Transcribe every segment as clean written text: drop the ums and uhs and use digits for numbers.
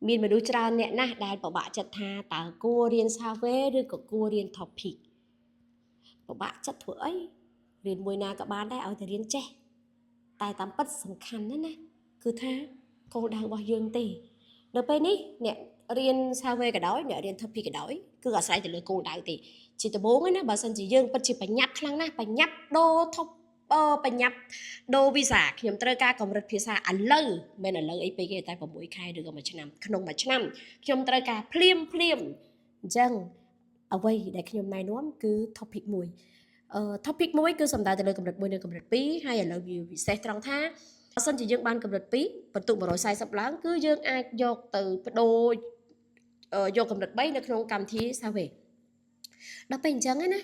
មានមនុស្សច្រើនអ្នកណាស់ដែលពិបាកចិត្តថាតើគួររៀន survey ឬក៏គួររៀន topic ពិបាកចិត្តធ្វើអីរៀនមួយណាក៏បានដែរឲ្យតែរៀនចេះតែតាមពិតសំខាន់ណាស់គឺថាគោលដៅរបស់យើងទេដល់ពេលនេះអ្នករៀន survey ក៏ដោយអ្នករៀន topic ក៏ដោយគឺអាស្រ័យទៅលើគោលដៅទេជាដំបូងណាបើសិនជាយើងពិតជាបញ្ញត្តិខ្លាំងណាស់បញ្ញត្តិដូរ top បញ្ញត្តិដូរវីសាខ្ញុំត្រូវការកម្រិតភាសាឥឡូវមិនឥឡូវអីពេកទេតែ6ខែឬក៏1ឆ្នាំក្នុង1ឆ្នាំខ្ញុំត្រូវការភ្លាមអញ្ចឹងអ្វីដែលខ្ញុំណែនាំគឺ topic មួយtopic មួយគឺសំដៅទៅលើកម្រិត1និងកម្រិត2ហើយឥឡូវវាពិសេសត្រង់ថាបើសិនជាយើងបានកម្រិត2បន្ទុក140ឡើងគឺយើងអាចយកទៅបដូរយកកម្រិត3នៅក្នុងកម្មវិធី survey ដល់ពេលអញ្ចឹងណា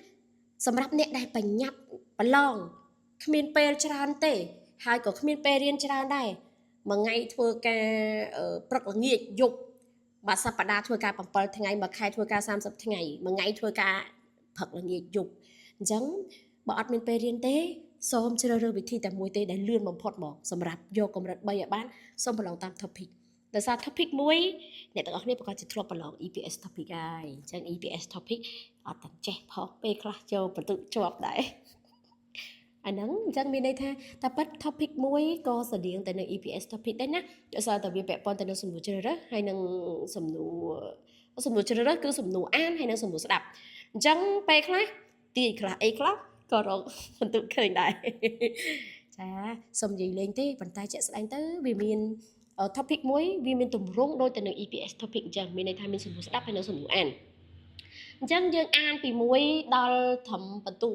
សម្រាប់អ្នកដែលបញ្ញត្តិប្រឡងគ្មានពេលច្រើនទេហើយក៏គ្មានពេលរៀនច្រើនដែរមួយថ្ងៃធ្វើការព្រឹកល្ងាចយប់បាទសប្តាហ៍ធ្វើការ7ថ្ងៃមួយខែធ្វើការ30ថ្ងៃមួយថ្ងៃធ្វើការព្រឹកល្ងាចយប់អញ្ចឹងបើអត់មានពេលរៀនទេសូមជ្រើសរើសវិធីតែមួយទេដែលលឿនបំផុតមកសម្រាប់យកកម្រិត3ឲ្យបានសូមប្រឡងតាម topic ដោយសារ topic មួយអ្នកទាំងអស់គ្នាប្រកាសជាធ្លាប់ប្រឡង EPS topic ហើយអញ្ចឹង EPS topic អត់តែចេះផងពេលខ្លះចូលបន្ទុកជាប់ដែរអាហ្នឹងអញ្ចឹងមានន័យថាតែប៉ិត topic មួយក៏ស្តៀងទៅនឹង EPS topic ដែរណាដោយសារតែវាពាក់ព័ន្ធទៅនឹងសំណួរជ្រើសរើសហើយនឹងសំណួរជ្រើសរើសគឺសំណួរអានហើយនឹងសំណួរស្ដាប់អញ្ចឹងពេលខ្លះទាយខ្លះអីខ្លះក៏រកបន្ទុកឃើញដែរចាសុំនិយាយលេងទេប៉ុន្តែជាក់ស្ដែងទៅវាមាន topic មួយវាមានទម្រង់ដូចទៅនឹង EPS topic អញ្ចឹងមានន័យថាមានសំណួរស្ដាប់ហើយនិងសំណួរអានអញ្ចឹងយើងអានពី1ដល់ត្រឹមបន្ទុក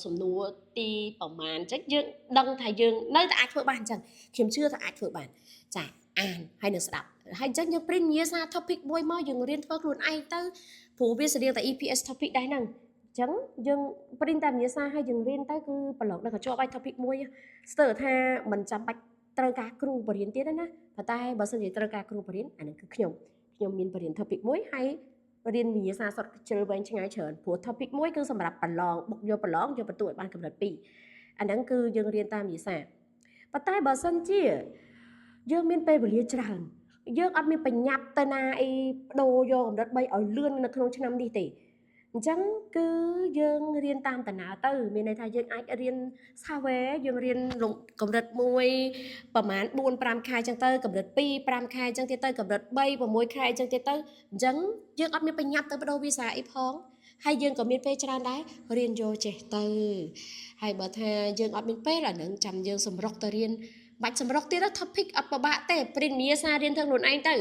សំណួរទីប្រមាណអញ្ចឹងយើងដឹងថាយើងនៅតែអាចធ្វើបានអញ្ចឹងខ្ញុំជឿថាអាចធ្វើបានចាអានហើយនឹងស្ដាប់ហើយអញ្ចឹងយើងព្រិននិយាយសារ topic មួយមកយើងរៀនធ្វើខ្លួនឯងទៅព្រោះវាស្តៀងតែ EPS topic ដែរហ្នឹងអញ្ចឹងយើងព្រិនតែនិយាយសារឲ្យយើងរៀនទៅគឺប្រឡងដល់កញ្ចប់ឲ្យ topic មួយស្ទើរថាមិនចាំបាច់ត្រូវការគ្រូបរិញ្ញាទៀតណាប៉ុន្តែបើសិនជាត្រូវការគ្រូបរិញ្ញាអានឹងគឺខ្ញុំមានបរិញ្ញា topic មួយហើយរៀនវិញ្ញាសាសុទ្ធជិលវែងឆ្ងាយច្រើនព្រោះ topic មួយគឺសម្រាប់ប្រឡងបុកយកប្រឡងយកបន្ទុកឲ្យបានកម្រិត2អាហ្នឹងគឺយើងរៀនតាមវិញ្ញាសាប៉ុន្តែបើសិនជាយើងមានពេលវេលាច្រើនយើងអត់មានបញ្ញត្តិទៅណាអីបដូរយកកម្រិត3ឲ្យលឿននៅក្នុងឆ្នាំនេះទេអញ្ចឹងគឺយើងរៀនតាមដំណើរទៅមានន័យថាយើងអាចរៀន survey យើងរៀនកម្រិត1ប្រហែល 4-5 ខែអញ្ចឹងទៅកម្រិត2 5 ខែអញ្ចឹងទៀតទៅកម្រិត3 6 ខែអញ្ចឹងទៀតទៅអញ្ចឹងយើងអត់មានបញ្ញត្តិទៅបដូរវីសាអីផងហើយយើងក៏មានពេលច្រើនដែររៀនយកចេះទៅហើយបើថាយើងអត់មានពេលអានឹងចាំយើងសម្រុកទៅរៀនបាច់សម្រុកទៀត topic អត់ពិបាកទេព្រិនមាសារៀនធ្វើខ្លួនឯងទៅ